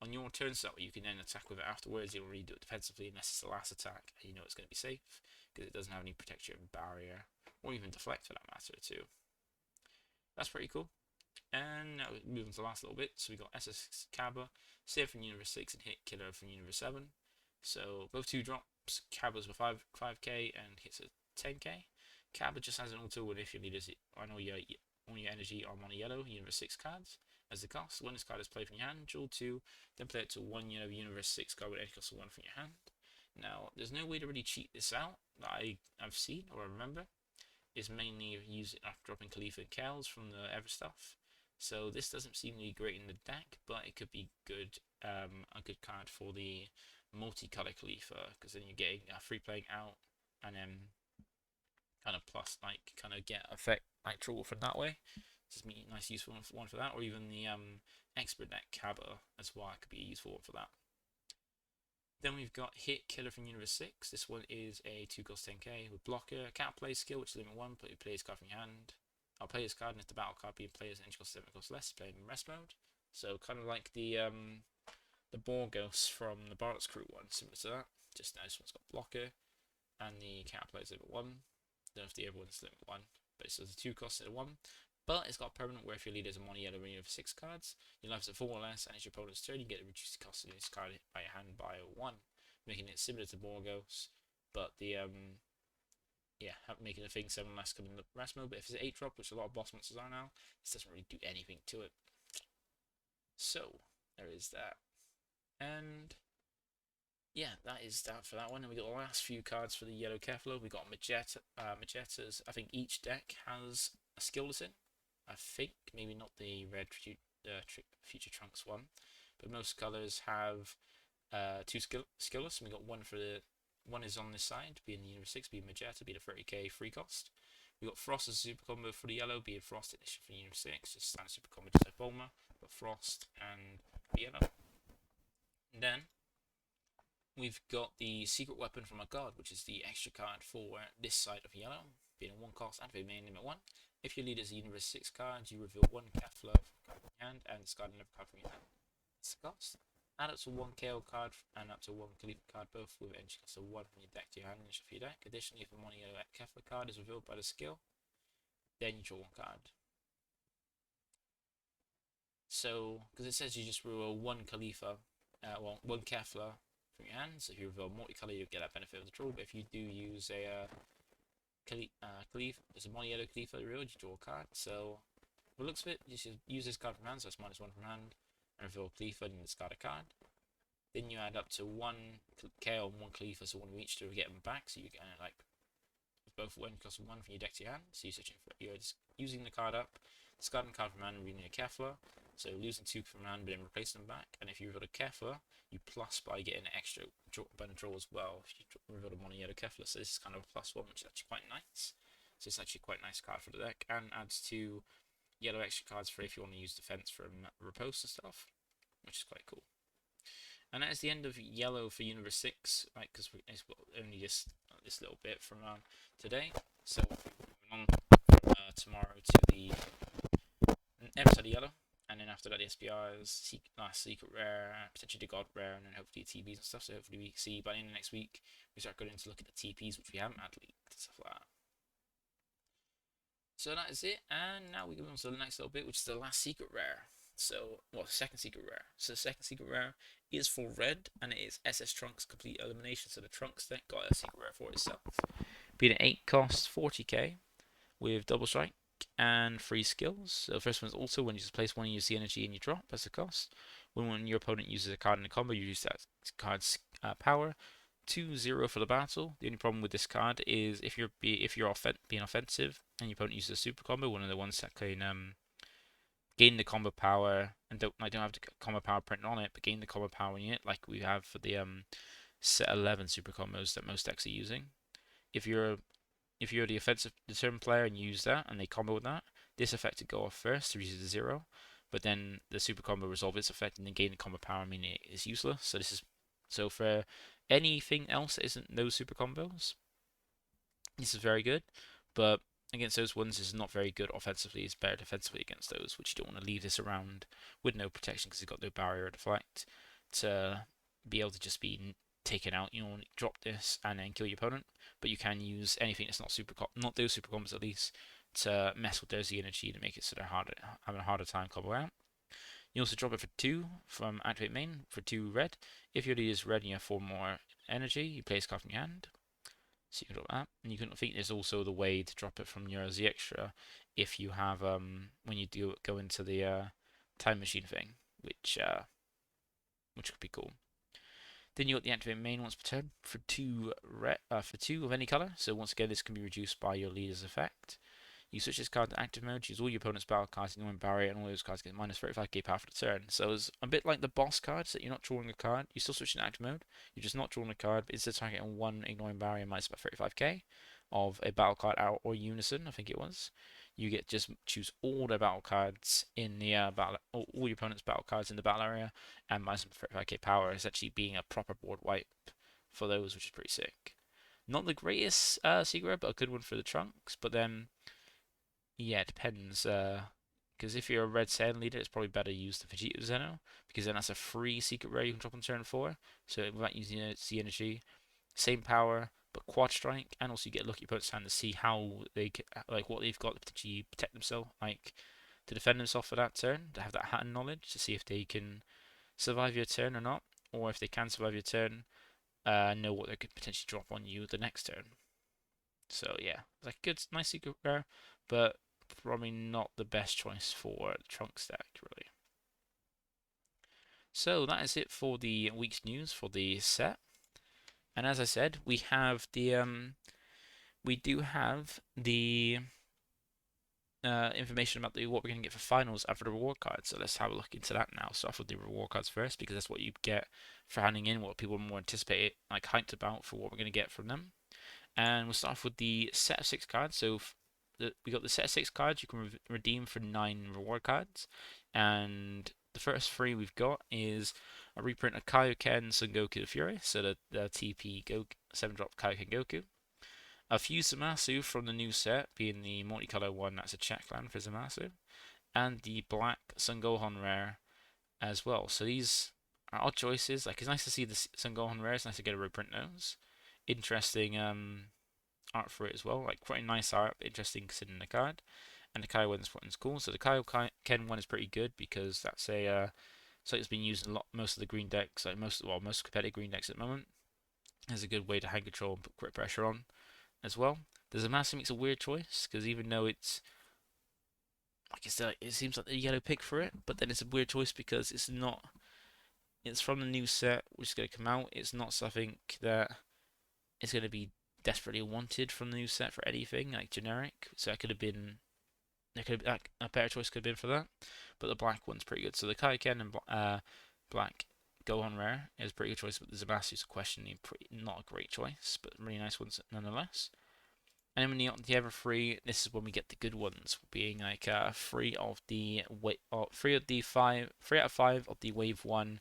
on your turn, so you can then attack with it afterwards. You don't really do it defensively unless it's the last attack, and you know it's going to be safe because it doesn't have any protection barrier or even deflect for that matter too. That's pretty cool. And now we move on to the last little bit. So we got SS Kaba, Save from Universe 6 and Hit Killer from Universe 7. So both 2 drops. Kaba's with 5k and hits at 10k. Kaba just has an auto when if your leaders on all your energy are mono yellow Universe 6 cards as the cost. When this card is played from your hand, draw 2, then play it to 1 yellow Universe 6 card with any cost of 1 from your hand. Now, there's no way to really cheat this out that I've seen or remember. Is mainly use it after dropping Khalifa and Kells from the Ever stuff. So this doesn't seem to be great in the deck, but it could be good, a good card for the multicolour Khalifa, because then you're getting a free playing out, and then kind of plus kind of get effect like draw from that way. Just a nice useful one for that, or even the expert deck Kaba as well. It could be a useful one for that. Then we've got Hit Killer from Universe 6. This one is a 2 cost 10k with blocker, cat play skill, which is limit 1, but you play this card from your hand. I'll play this card, and if the battle card being played is energy cost 7 cost less, play in rest mode. So kind of like the Borgos from the Bart's Crew one, similar to that. Just now this one's got blocker, and the cat play is limit 1. Don't know if the other one's limit 1, but it's a 2 cost at 1. But it's got permanent where if your leader is a mono yellow arena for 6 cards, your life is at 4 or less, and it's your opponent's turn, you get to reduce the cost of this card by your hand by 1, making it similar to Borgos, but the making the thing 7 less come in the rest mode. But if it's an 8 drop, which a lot of boss monsters are now, this doesn't really do anything to it. So there is that, and that is that for that one. And we got the last few cards for the yellow Keflo. We got Magetta's. I think each deck has a skillless in. I think maybe not the red Future Trunks one, but most colors have 2 skillless. And we got one for the one is on this side, being the Universe 6, being Magetta, being a 30k free cost. We got Frost as a super combo for the yellow, being Frost edition for Unit 6, just standard super combo, just like Bulma, but Frost and yellow. And then we've got the secret weapon from our guard, which is the extra card for this side of yellow, being a 1 cost, activate main limit 1. If your leader is a Universe 6 card, you reveal 1 Kefla from your hand and discard another card from your hand. It's the cost. Add up to 1 KO card and up to 1 Khalifa card, both with energy cost of 1 from your deck to your hand and shuffle your deck. Additionally, if a mono yellow Kefla card is revealed by the skill, then you draw 1 card. So, because it says you just reveal 1 Khalifa, 1 Kefla from your hand, so if you reveal multicolor, you get that benefit of the draw. But if you do use a Khalifa, there's a mono yellow Khalifa revealed, you draw a card. So, by the looks of it, you just use this card from hand, so it's -1 from hand, and reveal Khalifa and discard a card. Then you add up to 1 KO and 1 Khalifa, so 1 of each to get them back. So you get like both 1 cost 1 from your deck to your hand. So you're just using the card up, discarding a card from hand and reading a Kefla. So losing 2 from hand, but then replacing them back. And if you reveal a Kefla, you plus by getting an extra draw as well. If you reveal a mono yellow Kefla, so this is kind of a +1, which is actually quite nice. So it's actually quite a nice card for the deck, and adds 2 yellow extra cards for if you want to use defense from riposte and stuff, which is quite cool. And that is the end of yellow for Universe 6, right? Because it's only just this little bit from today. So moving on tomorrow to the episode of yellow, and then after that the SPRs, last secret rare, potentially the god rare, and then hopefully TPs and stuff. So hopefully we see by the end of next week we start going to look at the TPs, which we haven't had leaked and stuff like that. So that is it, and now we go on to the next little bit, which is the last secret rare. So, well, second secret rare. So the second secret rare is for red, and it is SS Trunks Complete Elimination. So the Trunks deck got a secret rare for itself. Being an 8 cost, 40k, with double strike and 3 skills. So the first one is also when you just place one, you use the energy and you drop as a cost. When your opponent uses a card in a combo, you use that card's power. 2-0 for the battle. The only problem with this card is if you're being offensive and your opponent uses a super combo, one of the ones that can gain the combo power, and I don't have the combo power printed on it, but gain the combo power in it, like we have for the set 11 super combos that most decks are using. If you're the offensive determined player and you use that, and they combo with that, this effect would go off first to reduce it to 0, but then the super combo resolve its effect and then gain the combo power, meaning it is useless. So for anything else that isn't those super combos, this is very good, but against those ones is not very good offensively. It's better defensively against those, which you don't want to leave this around with no protection because it's got no barrier or deflect to be able to just be taken out. You want to drop this and then kill your opponent, but you can use anything that's not those super combos at least, to mess with those energy to make it so they're having a harder time combo out. You also drop it for 2 from activate main for 2 red. If your leader is red and you have 4 more energy, you place a card from your hand. So you can drop that, and you can think there's also the way to drop it from your Z extra if you have when you do go into the time machine thing, which could be cool. Then you got the activate main once per turn for 2 of any color. So once again, this can be reduced by your leader's effect. You switch this card to active mode, use all your opponent's battle cards, ignoring barrier, and all those cards get minus 35k power for the turn. So it's a bit like the boss cards that you're not drawing a card. You still switch to active mode. You're just not drawing a card, but instead of targeting 1 ignoring barrier minus about 35k of a battle card out or unison, I think it was. You get just choose all the battle cards in the battle, all your opponent's battle cards in the battle area, and minus 35k power, essentially being a proper board wipe for those, which is pretty sick. Not the greatest secret, but a good one for the Trunks. But then, yeah, it depends. Because if you're a red Saiyan leader, it's probably better to use the Vegeta Zeno, because then that's a free secret rare you can drop on turn 4. So without using the energy, same power, but quad strike, and also you get a lucky opponent's hand to see how they like what they've got to potentially protect themselves, like to defend themselves for that turn, to have that hand knowledge to see if they can survive your turn or not, or if they can survive your turn, know what they could potentially drop on you the next turn. So yeah, like good, nice secret rare, but probably not the best choice for the Trunks deck, really. So that is it for the week's news for the set. And as I said, we have the we do have the information about what we're going to get for finals and for the reward cards. So let's have a look into that now. Start off with the reward cards first, because that's what you get for handing in, what people are more anticipated, like hyped about for what we're going to get from them. And we'll start off with the set of 6 cards. So the set of 6 cards you can redeem for 9 reward cards, and the first 3 we've got is a reprint of Kaioken Son Goku the Fury, so the TP 7-drop Kaioken Goku. A few Zamasu from the new set, being the multicolor one that's a checkland for Zamasu, and the black Son Gohan rare as well. So these are odd choices. Like, it's nice to see the Son Gohan rare. It's nice to get a reprint those. Interesting art for it as well. Like, quite nice art, interesting considering the card. And the Kaioken's cool. So the Kaioken one is pretty good because that's a so it's been used a lot. Most of the green decks, like most competitive green decks at the moment, is a good way to hand control and put crit pressure on as well. There's a Master makes a weird choice because even though it's like it seems like the yellow pick for it, but then it's a weird choice because it's not. It's from the new set, which is going to come out. It's not something that is going to be desperately wanted from the new set for anything like generic. So it could have been. There could have, a better choice could have been for that, but the black one's pretty good. So the Kaioken and black Gohan rare is a pretty good choice, but the Zamasu's questioning not a great choice, but really nice ones nonetheless. And then when you got the other 3, this is when we get the good ones, being like 3 out of 5 of the Wave 1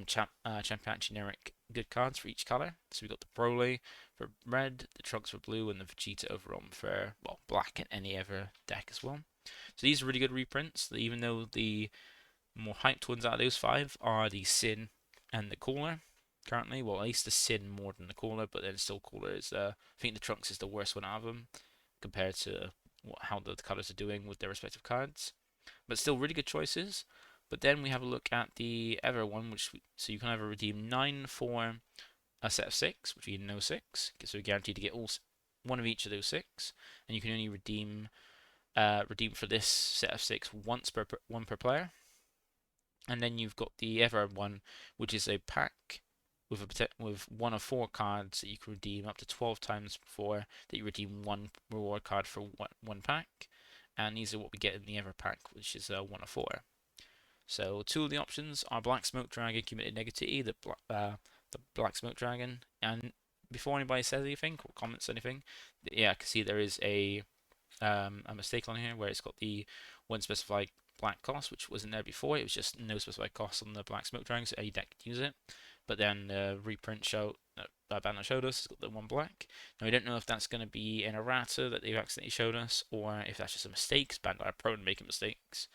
champion generic good cards for each color. So we got the Broly for red, the Trunks for blue, and the Vegeta Overrun for black and any other deck as well. So these are really good reprints. Even though the more hyped ones out of those 5 are the Sin and the Cooler. Currently, well, at least the Sin more than the Cooler, but then still Cooler is. I think the Trunks is the worst one out of them compared to how the colors are doing with their respective cards. But still, really good choices. But then we have a look at the Ever one, so you can either redeem 9 for a set of 6, which you know 6, so you're guaranteed to get one of each of those 6, and you can only redeem for this set of 6 once one per player. And then you've got the Ever one, which is a pack with 1 of 4 cards that you can redeem up to 12 times before that you redeem 1 reward card for one pack. And these are what we get in the Ever pack, which is 1 of 4. So 2 of the options are Black Smoke Dragon, Committed Negativity, the Black Smoke Dragon. And before anybody says anything or comments anything, yeah, I can see there is a mistake on here where it's got the one specified black cost, which wasn't there before. It was just no specified cost on the Black Smoke Dragon, so any deck could use it. But then the reprint Bandai showed us, it's got the 1 black. Now we don't know if that's going to be an errata that they've accidentally showed us, or if that's just a mistake, because Bandai are prone to making mistakes.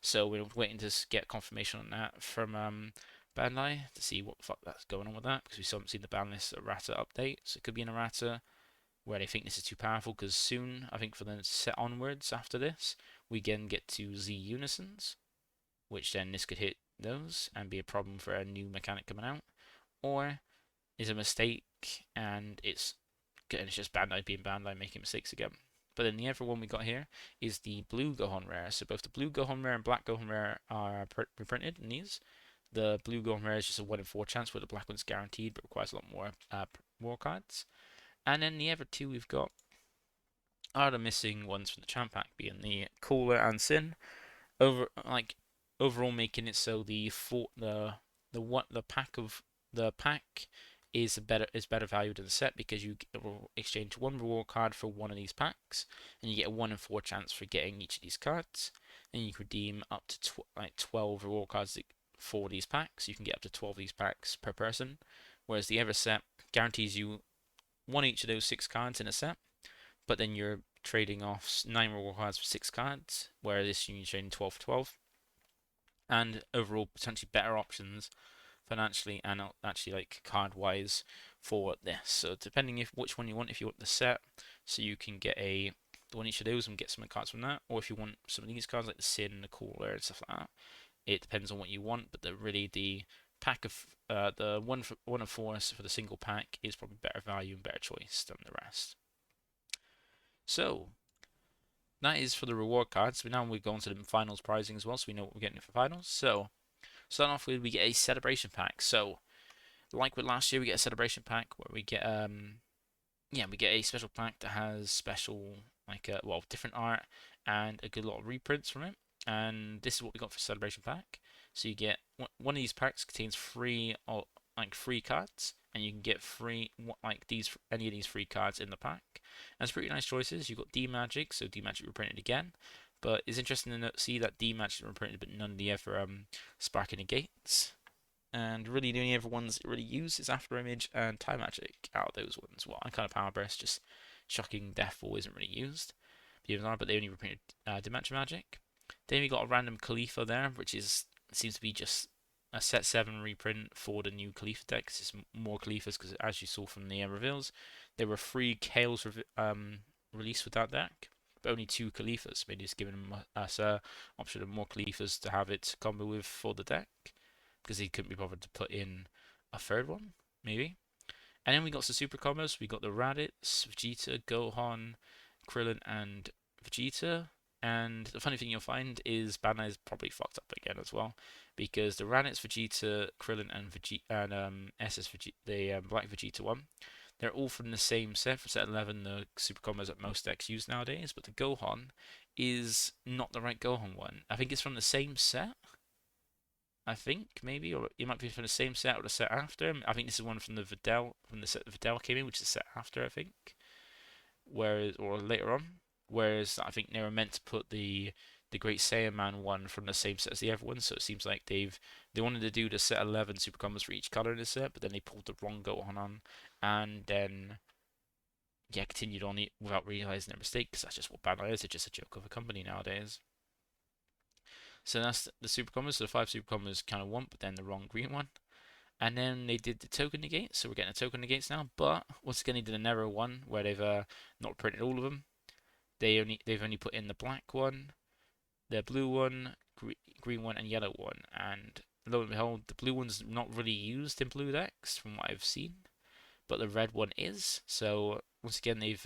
So we're waiting to get confirmation on that from Bandai to see what the fuck that's going on with that, because we still haven't seen the ban list errata update. So it could be an errata where they think this is too powerful, because soon, I think for the set onwards after this, we again get to Z Unisons, which then this could hit those and be a problem for a new mechanic coming out, or is a mistake and it's just Bandai being Bandai making mistakes again. But then the other one we got here is the blue Gohan rare. So both the blue Gohan rare and black Gohan rare are reprinted in these. The blue Gohan rare is just a 1 in 4 chance, where the black one's guaranteed but requires a lot more cards. And then the other 2 we've got are the missing ones from the champ pack, being the Cooler and Sin. Overall making it so the pack is better value than the set, because you will exchange 1 reward card for 1 of these packs, and you get a 1 in 4 chance for getting each of these cards, and you can redeem up to 12 reward cards for these packs. You can get up to 12 of these packs per person, whereas the other set guarantees you 1 each of those 6 cards in a set, but then you're trading off 9 reward cards for 6 cards, whereas this you're trading 12 for 12, and overall potentially better options financially and actually like card wise for this. So depending which one you want, if you want the set, so you can get one each of those and get some cards from that, or if you want some of these cards like the Sin, the Cooler, and stuff like that. It depends on what you want, but the pack of the 1 of 4 for the single pack is probably better value and better choice than the rest. So that is for the reward cards. So now we go on to the finals pricing as well, so we know what we're getting for finals. So starting off with, we get a celebration pack. So like with last year, we get a celebration pack where we get we get a special pack that has special different art and a good lot of reprints from it. And this is what we got for celebration pack. So you get one of these packs contains free cards, and you can get free like these any of these free cards in the pack. And it's pretty nice choices. You've got D Magic, so D Magic reprinted again, but it's interesting to see that D Magic reprinted, but none of the ever Sparking Negates. And really, the only other ones it really use is After Image and Time Magic out of those ones. Well, and kind of Power Burst, just shocking Deathfall isn't really used. But they only reprinted Dimension Magic. Then we got a random Khalifa there, which seems to be just a set 7 reprint for the new Khalifa deck. It's more Khalifas because, as you saw from the reveals, there were 3 Kales released with that deck, but only 2 Khalifas. Maybe just giving us a option of more Khalifas to have it combo with for the deck, because he couldn't be bothered to put in a third one, maybe. And then we got some super combos. We got the Raditz, Vegeta, Gohan, Krillin, and Vegeta. And the funny thing you'll find is Bandai is probably fucked up again as well, because the Raditz, Vegeta, Krillin, and SS Vegeta, the Black Vegeta one, they're all from the same set, from set 11, the super combos that most decks use nowadays. But the Gohan is not the right Gohan one. I think it's from the same set. I think maybe, or it might be from the same set or the set after. I think this is one from the set Videl came in, which is the set after, I think. Whereas, or later on. Whereas I think they were meant to put the Great Saiyan Man one from the same set as the other one. So it seems like they wanted to do the set 11 super combos for each color in the set, but then they pulled the wrong Gohan on, and then continued on it without realizing their mistake, because that's just what Bandai is. It's just a joke of a company nowadays. So that's the super combos. So the 5 super combos kind of want, but then the wrong green one. And then they did the token negates, so we're getting a token negates now. But once again, they did a narrow one where they've not printed all of them. They've only put in the black one, the blue one, green one, and yellow one. And lo and behold, the blue one's not really used in blue decks from what I've seen, but the red one is. So once again, they've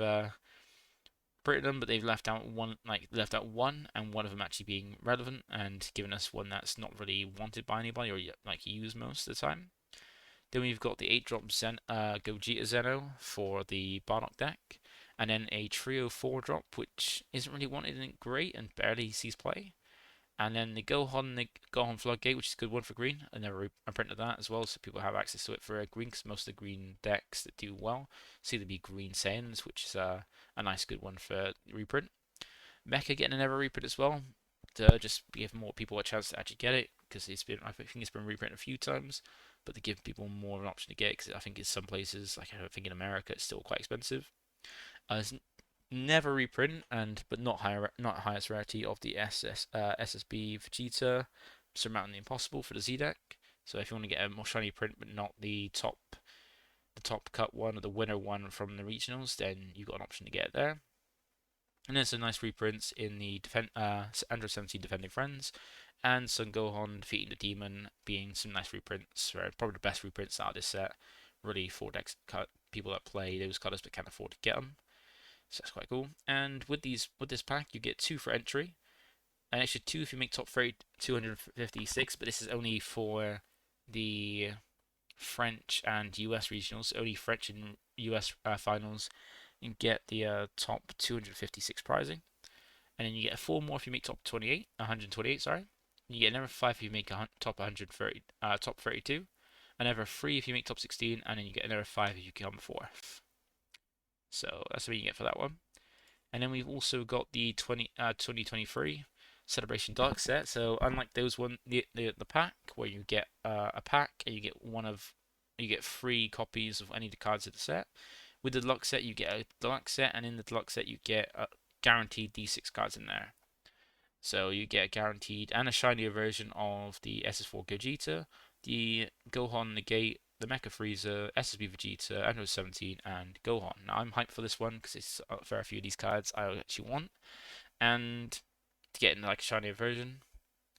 printed them, but they've left out one, and one of them actually being relevant and given us one that's not really wanted by anybody or like used most of the time. Then we've got the 8-drop Gogeta Zeno for the Bardock deck, and then a trio 4-drop, which isn't really wanted and great and barely sees play. And then the Gohan Floodgate, which is a good one for green. I never printed that as well, so people have access to it for green, because most of the green decks that do well seem to be green Saiyans, which is a nice good one for reprint. Mecha getting another reprint as well, to just give more people a chance to actually get it, because I think it's been reprinted a few times, but to give people more of an option to get it, because I think in some places, like I think in America, it's still quite expensive. It's never reprint, but not highest rarity of the SSB Vegeta Surmounting the Impossible for the Z deck. So if you want to get a more shiny print, but not the top cut one or the winner one from the regionals, then you've got an option to get it there. And then some nice reprints in the Android 17 Defending Friends, and Son Gohan defeating the Demon being some nice reprints, probably the best reprints out of this set, really for decks people that play those colors but can't afford to get them. So that's quite cool. And with this pack, you get 2 for entry, and actually 2 if you make top 30, 256. But this is only for the French and US regionals. Only French and US finals, and get the top 256 prizing. And then you get 4 more if you make top 128. Sorry. You get another 5 if you make top 130, top 32. Another 3 if you make top 16, and then you get another 5 if you come 4th. So that's what you get for that one. And then we've also got the 2023 Celebration Dark set. So unlike those the pack where you get a pack and you get 3 copies of any of the cards of the set. With the deluxe set, you get a deluxe set, and in the deluxe set, you get guaranteed D6 cards in there. So you get a guaranteed and a shinier version of the SS4 Gogeta, the Gohan Negate, the Mecha Frieza, SSB Vegeta, Android 17, and Gohan. Now I'm hyped for this one because it's a fair few of these cards I actually want, and to get in like a shinier version.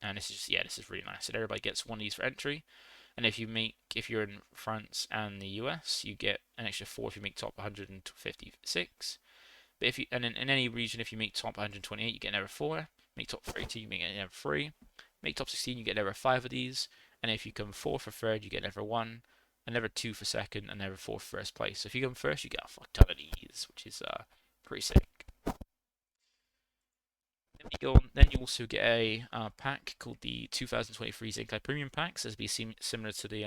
And this is really nice. And everybody gets one of these for entry. And if you're in France and the US, you get an extra 4 if you make top 156. But in any region, if you make top 128, you get another 4. Make top 32, you get another 3. Make top 16, you get another 5 of these. And if you come 4 for third, you get another 1. Another 2 for second, and another 4 for first place. So if you come first, you get a fuck ton of these, which is pretty sick. Then you also get a pack called the 2023 Zenkai Premium Packs. This will be similar to the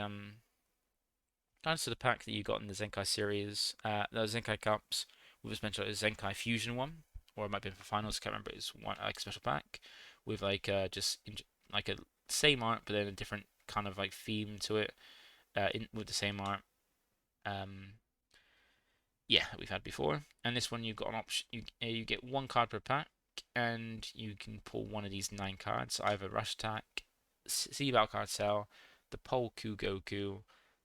Down to the pack that you got in the Zenkai series, the Zenkai Cups. We was mentioned a Zenkai Fusion one, or it might be for finals. I can't remember. It's one like a special pack with like like a same art, but then a different kind of like theme to it. With the same art. Um, yeah, that we've had before. And this one you've got an option. You get one card per pack, and you can pull one of these 9 cards. So either Rush Attack, Z-Battle Card Cell, the Polku Goku,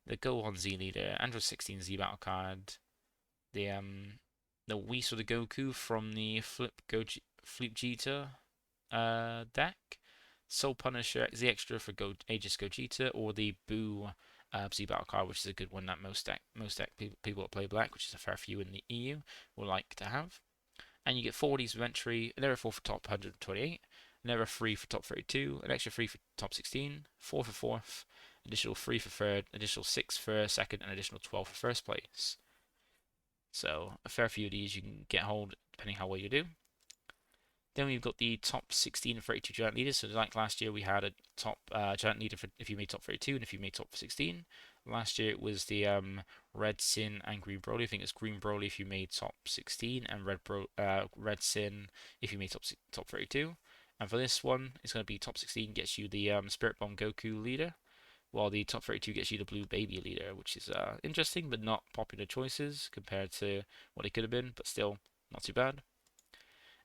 the Gohan Z Leader, Android 16 Z Battle Card, the Whis or the Goku from the Flip Gita deck, Soul Punisher Z Extra for Aegis Gogeta, or the Boo Z Battle card, which is a good one that most people that play black, which is a fair few in the EU, will like to have. And you get 4 of these of entry, an error 4 for top 128, an error 3 for top 32, an extra 3 for top 16, 4 for fourth, additional 3 for third, additional 6 for second, and additional 12 for first place. So a fair few of these you can get hold depending how well you do. Then we've got the top 16 and 32 giant leaders. So like last year, we had a top giant leader for if you made top 32 and if you made top 16. Last year it was the Red Sin and Green Broly. I think it's Green Broly if you made top 16 and Red Sin if you made top 32. And for this one, it's going to be top 16 gets you the Spirit Bomb Goku leader, while the top 32 gets you the Blue Baby leader, which is interesting but not popular choices compared to what it could have been, but still not too bad.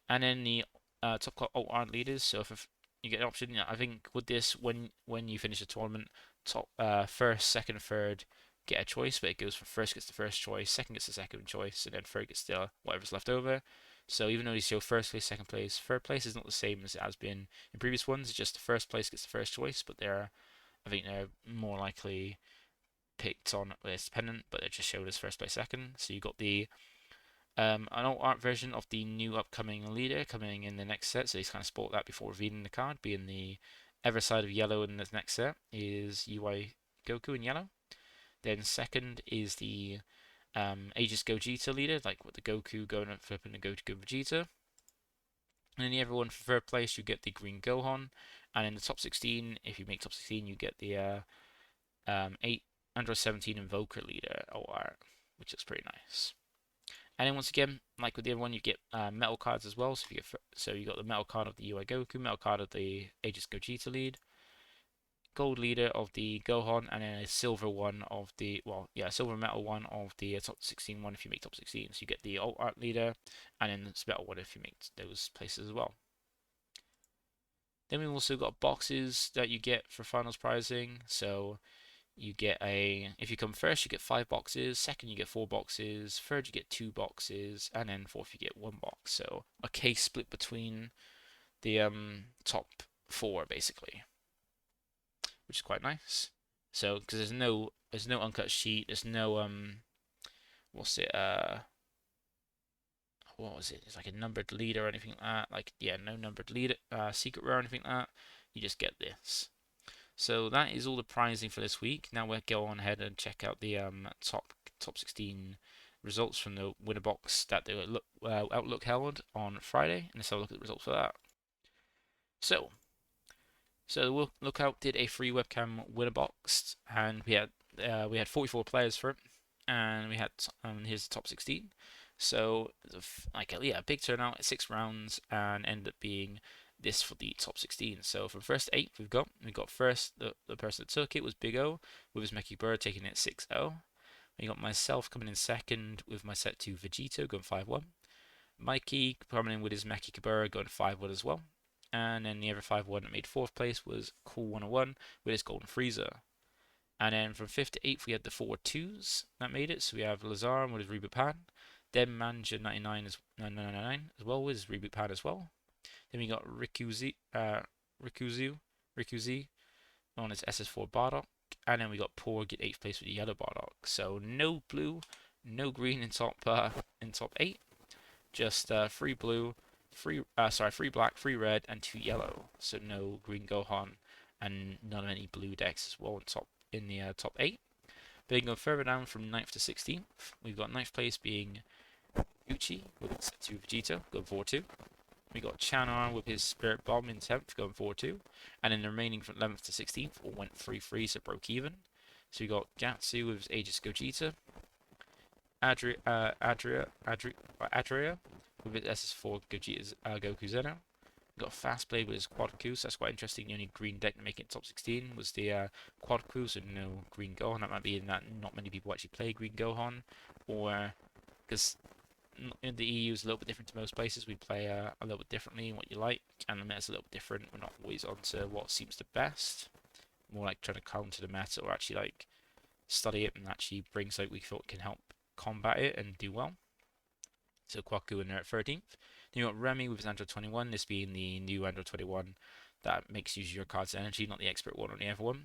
And then the top alt art leaders. So if you get an option, I think with this, when you finish the tournament, top first, second, third get a choice, but it goes from first gets the first choice, second gets the second choice, and then third gets the whatever's left over. So even though you show first place, second place, third place is not the same as it has been in previous ones. It's just the first place gets the first choice, but I think they're more likely picked on. Well, it's dependent, but they're just showed as first place, second. So you got the an alt art version of the new upcoming leader coming in the next set, so he's kind of spoiled that before revealing the card. Being the other side of yellow in the next set is UI Goku in yellow. Then second is the Aegis Gogeta leader, like with the Goku going and flipping the Goku Vegeta. And then the other one for third place, you get the Green Gohan. And in the top 16, if you make top 16, you get the 8 Android 17 Invoker leader alt art, which is pretty nice. And then once again, like with the other one, you get metal cards as well. So you got the metal card of the UI Goku, metal card of the Aegis Gogeta lead, gold leader of the Gohan, and then a silver one of the silver metal one of the top 16 one if you make top 16. So you get the alt art leader, and then the metal one if you make those places as well. Then we've also got boxes that you get for finals prizing. So you get if you come first, you get 5 boxes. Second, you get 4 boxes. Third, you get 2 boxes, and then fourth, you get 1 box. So a case split between the top 4 basically, which is quite nice. So because there's no uncut sheet, there's no what's it what was it? It's like a numbered leader or anything like that. Like yeah, no numbered leader, secret rare or anything like that. You just get this. So that is all the prizing for this week. Now we'll go on ahead and check out the top 16 results from the winner box that the Outlook held on Friday, and let's have a look at the results for that. So the Lookout did a free webcam winner box, and we had 44 players for it, and we had here's the top 16. So like a big turnout, 6 rounds, and ended up being this for the top 16. So from first to 8th, we got first the person that took it was Big O with his Meki Bird taking it 6-0. We got myself coming in second with my set 2 Vegito going 5-1. Mikey coming in with his Meki Kabura going 5-1 as well. And then the other 5-1 that made 4th place was Cool 101 with his Golden Freezer. And then from 5th to 8th we had the 4 2s that made it. So we have Lazar with his Reboot Pan. Then Manja 99 as well with his Reboot Pan as well. Then we got Rikuzi on his SS4 Bardock. And then we got Poor get 8th place with the yellow Bardock. So no blue, no green in top 8. Just 3 blue, 3 black, 3 red, and 2 yellow. So no green Gohan and none of any blue decks as well in the top 8. Then go further down from 9th to 16th. We've got 9th place being Gucci with set 2 Vegeta going 4-2. We got Chanar with his Spirit Bomb in 10th going 4-2. And then the remaining from 11th to 16th all went 3-3, so broke even. So we got Gatsu with Aegis Gogeta, Adria with its SS4 Gogeta's Goku Zeno. We got Fastblade with his Quad Q, so that's quite interesting. The only green deck to make it top 16 was the Quad Q, so no Green Gohan. That might be in that not many people actually play Green Gohan, or because in the EU is a little bit different to most places. We play a little bit differently in what you like, and the meta's a little bit different. We're not always onto what seems the best. More like trying to counter the meta, or actually like study it and actually bring something we thought can help combat it and do well. So Kwaku in there at 13th. Then you got Remy with his Android 21, this being the new Android 21 that makes use of your card's energy, not the expert one on the other one.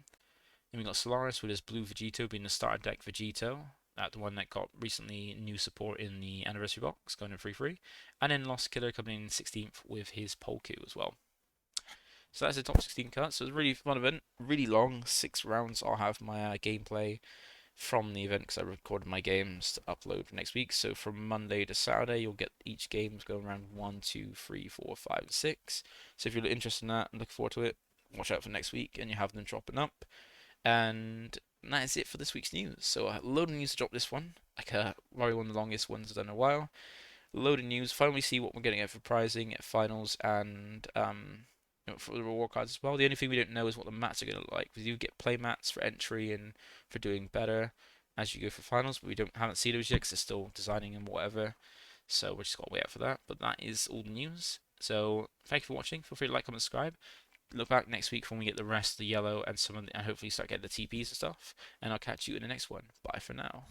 Then we got Solaris with his blue Vegito being the starter deck Vegito. The one that got recently new support in the anniversary box, going in free. And then Lost Killer coming in 16th with his Polku as well. So that's the top 16 cards. So it's a really fun event, really long, 6 rounds. I'll have my gameplay from the event because I recorded my games to upload for next week. So from Monday to Saturday, you'll get each games going around 1, 2, 3, 4, 5, and 6. So if you're interested in that and looking forward to it, watch out for next week and you have them dropping up. And that is it for this week's news. So a load of news to drop this one, like probably one of the longest ones I've done in a while. A load of news. Finally see what we're getting at for prizing at finals and for the reward cards as well. The only thing we don't know is what the mats are going to look like. We do get play mats for entry and for doing better as you go for finals, but we haven't seen those yet because they're still designing and whatever. So we're just got to wait out for that. But that is all the news. So thank you for watching. Feel free to like, comment, subscribe. Look back next week when we get the rest of the yellow and some of the, and hopefully start getting the TPs and stuff. And I'll catch you in the next one. Bye for now.